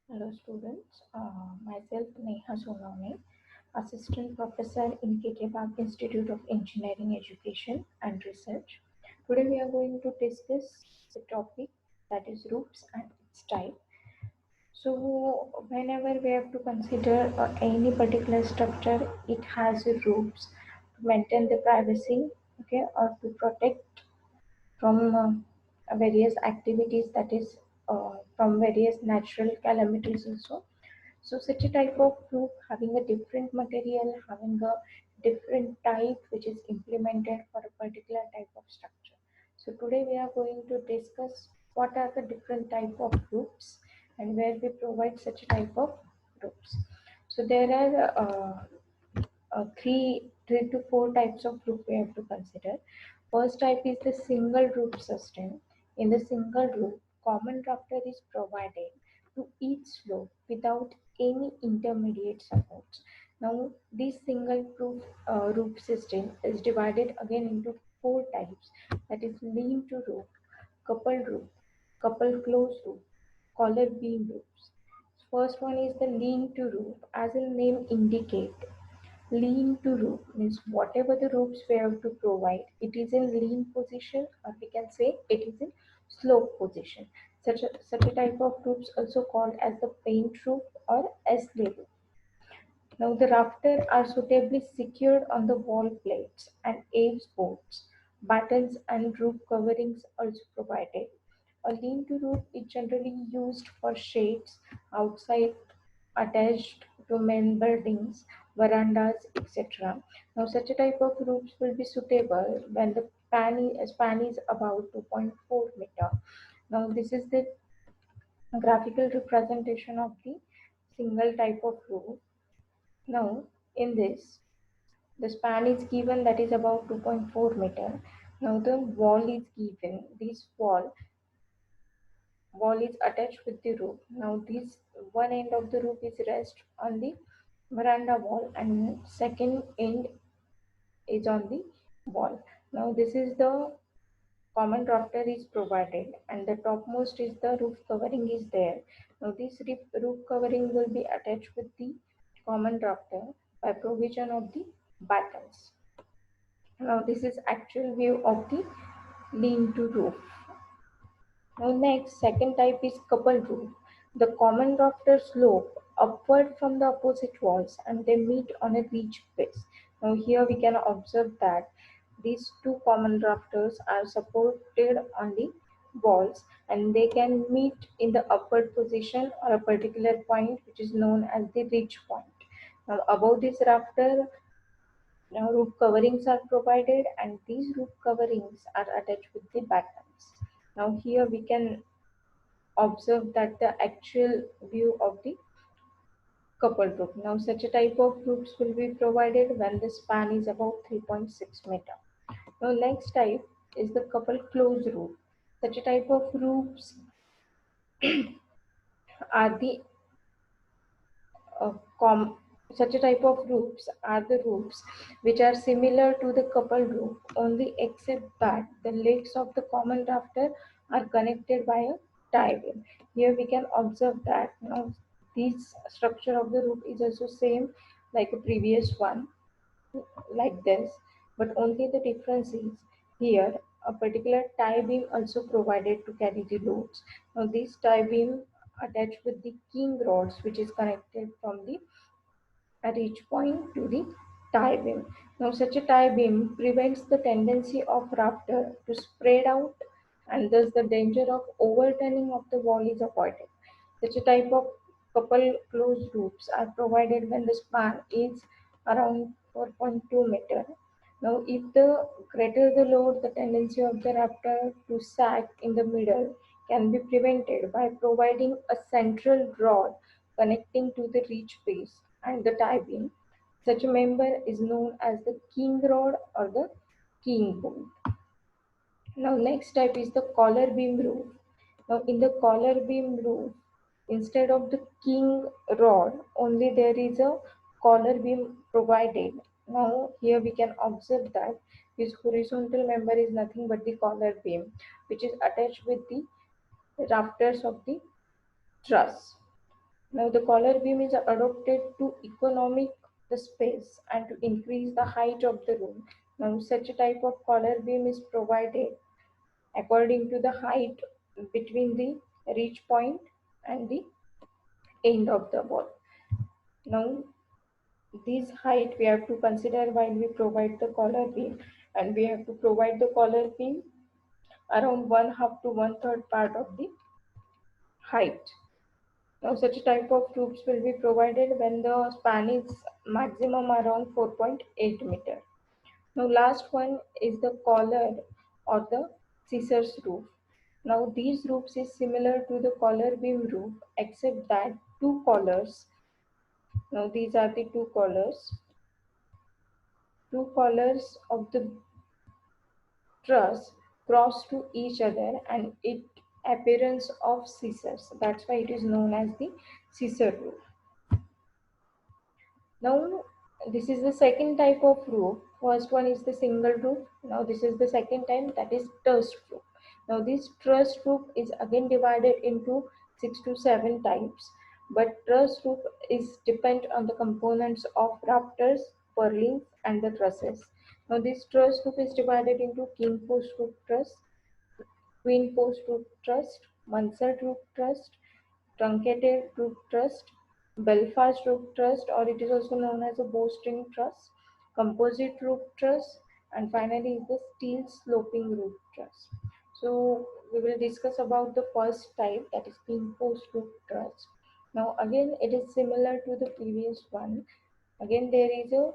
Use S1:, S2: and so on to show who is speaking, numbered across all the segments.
S1: Hello students, myself Neha Sonawne, Assistant Professor in KK Park Institute of Engineering Education and Research. Today we are going to discuss the topic that is roofs and its type. So whenever we have to consider any particular structure, it has roofs to maintain the privacy, okay, or to protect from various activities that is from various natural calamities also. So such a type of roof having a different material, having a different type which is implemented for a particular type of structure. So today we are going to discuss what are the different type of roofs and where we provide such a type of roofs. So there are three to four types of roof we have to consider. First type is the single roof system. In the single roof, common rafter is provided to each slope without any intermediate supports. Now, this single roof system is divided again into four types. That is lean to roof, couple closed roof, collar beam roofs. First one is the lean to roof. As the name indicate, lean to roof means whatever the roofs we have to provide, it is in lean position, or we can say it is in slope position. Such a type of roofs also called as the paint roof or S-lay roof. Now the rafters are suitably secured on the wall plates and eaves boards. Battens and roof coverings also provided. A lean-to roof is generally used for shades outside, attached to main buildings, verandas, etc. Now such a type of roofs will be suitable when the span is about 2.4 meter. Now this is the graphical representation of the single type of roof. Now, in this, the span is given that is about 2.4 meter. Now the wall is given. This wall is attached with the roof. Now this one end of the roof is rest on the veranda wall and second end is on the wall. Now this is the common rafter is provided and the topmost is the roof covering is there. Now this roof covering will be attached with the common rafter by provision of the battens. Now this is actual view of the lean-to roof. Now next, second type is couple roof. The common rafter slope upward from the opposite walls and they meet on a ridge base. Now here we can observe that these two common rafters are supported on the walls and they can meet in the upward position or a particular point which is known as the ridge point. Now above this rafter, now roof coverings are provided and these roof coverings are attached with the battens. Now here we can observe that the actual view of the coupled roof. Now such a type of roofs will be provided when the span is about 3.6 meter. Now next type is the couple closed roof. Such a type of roofs are the uh, com- such a type of roofs are the roofs which are similar to the couple roof only except that the legs of the common rafter are connected by a tie beam. Here we can observe that now this structure of the roof is also same like a previous one like this, but only the difference is here a particular tie beam also provided to carry the loads. Now this tie beam attached with the king rods which is connected from the ridge point to the tie beam. Now such a tie beam prevents the tendency of rafter to spread out and thus the danger of overturning of the wall is avoided. Such a type of couple closed roofs are provided when the span is around 4.2 meter. Now, if the greater the load, the tendency of the rafter to sag in the middle can be prevented by providing a central rod connecting to the ridge base and the tie beam. Such a member is known as the king rod or the king bolt. Now next type is the collar beam roof. Now in the collar beam roof, instead of the king rod, only there is a collar beam provided. Now here we can observe that this horizontal member is nothing but the collar beam, which is attached with the rafters of the truss. Now the collar beam is adopted to economic the space and to increase the height of the room. Now such a type of collar beam is provided according to the height between the reach point and the end of the wall. Now this height we have to consider while we provide the collar beam, and we have to provide the collar beam around one half to one third part of the height. Now such a type of tubes will be provided when the span is maximum around 4.8 meter. Now last one is the collar or the scissors roof. Now these roofs is similar to the collar beam roof except that two collars. Now these are the two collars of the truss cross to each other and it appearance of scissors. That's why it is known as the scissor roof. Now this is the second type of roof. First one is the single roof. Now this is the second type, that is trussed roof. Now this trussed roof is again divided into 6 to 7 types. But truss roof is depend on the components of rafters, purlins and the trusses. Now this truss roof is divided into king post roof truss, queen post roof truss, mansard roof truss, truncated roof truss, Belfast roof truss, or it is also known as a bowstring truss, composite roof truss, and finally the steel sloping roof truss. So we will discuss about the first type, that is king post roof truss. Now again it is similar to the previous one. Again there is a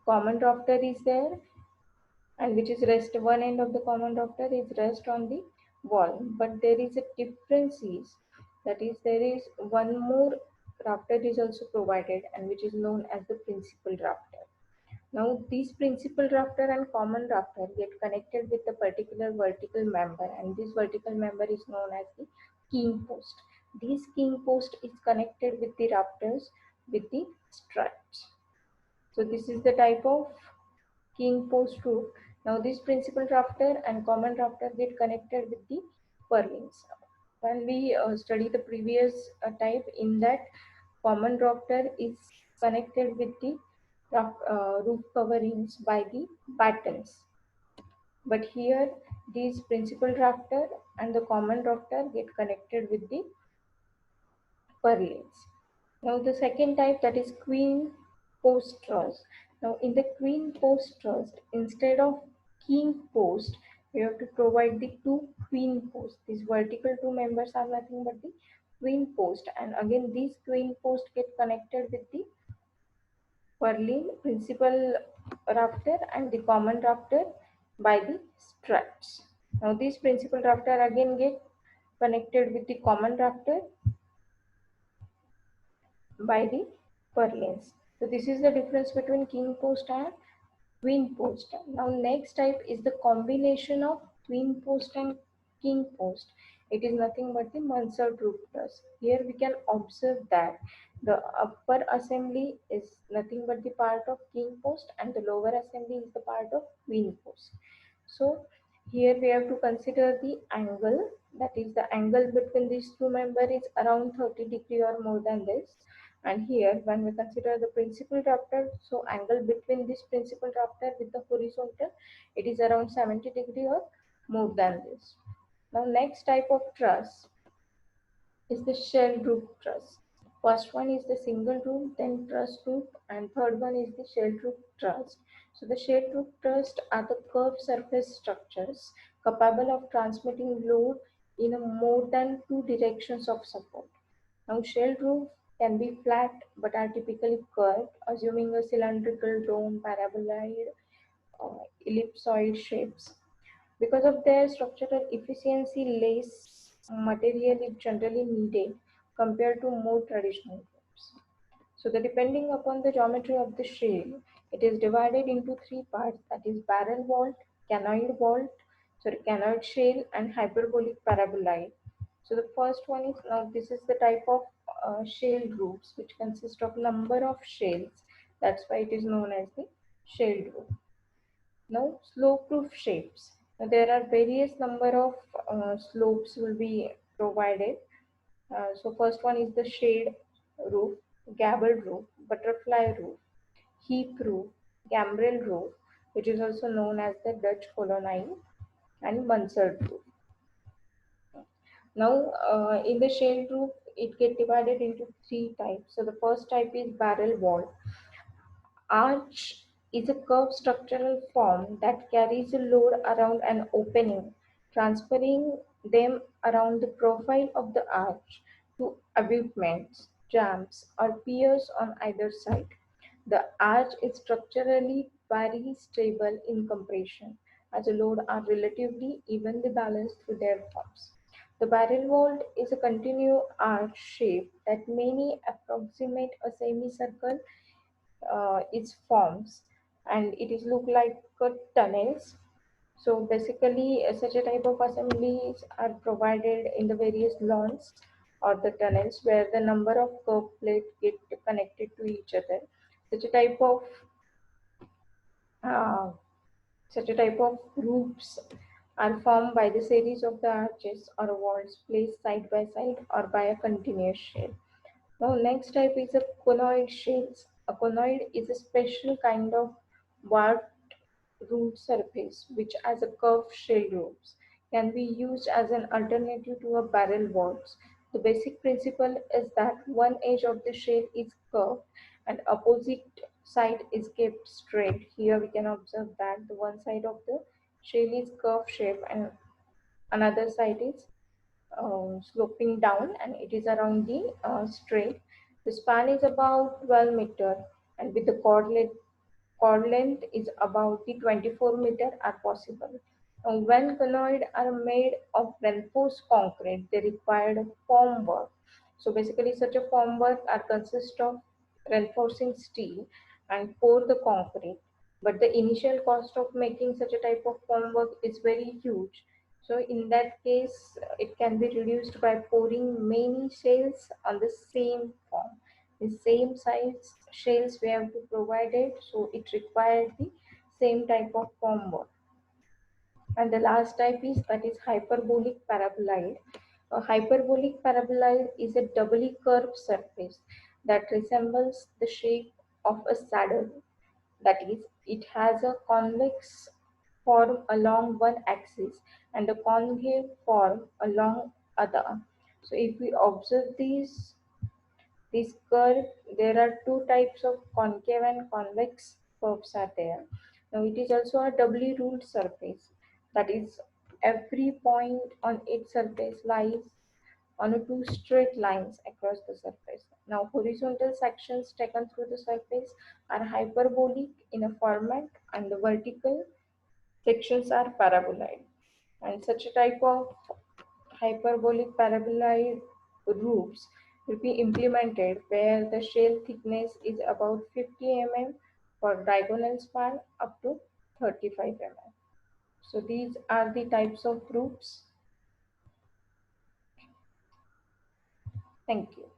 S1: common rafter is there, and which is rest one end of the common rafter is rest on the wall, but there is a difference is, that is there is one more rafter is also provided and which is known as the principal rafter. Now these principal rafter and common rafter get connected with a particular vertical member, and this vertical member is known as the king post. This king post is connected with the rafters with the struts. So this is the type of king post roof. Now this principal rafter and common rafter get connected with the purlins. When we study the previous type, in that common rafter is connected with the roof coverings by the battens. But here these principal rafter and the common rafter get connected with the purlins. Now the second type, that is queen post truss. Now in the queen post truss, instead of king post, we have to provide the two queen posts. These vertical two members are nothing but the queen post, and again these queen post get connected with the purlin principal rafter and the common rafter by the struts. Now these principal rafter again get connected with the common rafter by the purlins. So this is the difference between king post and queen post. Now next type is the combination of queen post and king post. It is nothing but the mansard roof truss. Here we can observe that the upper assembly is nothing but the part of king post and the lower assembly is the part of queen post. So here we have to consider the angle, that is the angle between these two members is around 30 degree or more than this. And here when we consider the principal rafter, so angle between this principal rafter with the horizontal, it is around 70 degree or more than this. Now next type of truss is the shell roof truss. First one is the single roof, then truss roof, and third one is the shell roof truss. So the shell roof truss are the curved surface structures capable of transmitting load in a more than two directions of support. Now shell roof can be flat but are typically curved, assuming a cylindrical dome, paraboloid, ellipsoid shapes. Because of their structural efficiency, less material is generally needed compared to more traditional roofs. So the depending upon the geometry of the shell, it is divided into three parts, that is barrel vault, canoid shell and hyperbolic paraboloid. So the first one is, now this is the type of shell roofs which consist of number of shells. That's why it is known as the shell roof. Now slope proof shapes. Now, there are various number of slopes will be provided. So first one is the shade roof, gabled roof, butterfly roof, heap roof, gambrel roof, which is also known as the Dutch colonnade, and mansard roof. Now, in the shade roof, it get divided into three types. So the first type is barrel wall. Arch is a curved structural form that carries a load around an opening, transferring them around the profile of the arch to abutments, jambs, or piers on either side. The arch is structurally very stable in compression, as the load are relatively evenly balanced through their forms. The barrel vault is a continuous arch shape that many approximate a semicircle its forms, and it is look like tunnels. So basically, such a type of assemblies are provided in the various lawns or the tunnels where the number of curved plates get connected to each other. Such a type of uh, such a type of roofs are formed by the series of the arches or walls placed side by side or by a continuous shell. Now, next type is a conoid shells. A conoid is a special kind of warped root surface which, as a curved shell roofs, can be used as an alternative to a barrel vaults. The basic principle is that one edge of the shell is curved and opposite side is kept straight. Here we can observe that the one side of the shell is curved shape and another side is sloping down, and it is around the straight. The span is about 12 meter, and with the cord length is about the 24-meter are possible. When conoid are made of reinforced concrete, they require a form work. So basically, such a form work are consist of reinforcing steel and pour the concrete. But the initial cost of making such a type of form work is very huge. So in that case, it can be reduced by pouring many shells on the same form. The same size shells we have to provide it, so it required the same type of form work. And the last type is that is hyperbolic paraboloid. A hyperbolic paraboloid is a doubly curved surface that resembles the shape of a saddle. That is, it has a convex form along one axis and a concave form along other. So if we observe this curve, there are two types of concave and convex curves are there. Now it is also a doubly ruled surface. That is, every point on its surface lies on two straight lines across the surface. Now horizontal sections taken through the surface are hyperbolic in a format, and the vertical sections are paraboloid. And such a type of hyperbolic paraboloid roofs will be implemented where the shell thickness is about 50 mm for diagonal span up to 35 mm. So these are the types of roofs. Thank you.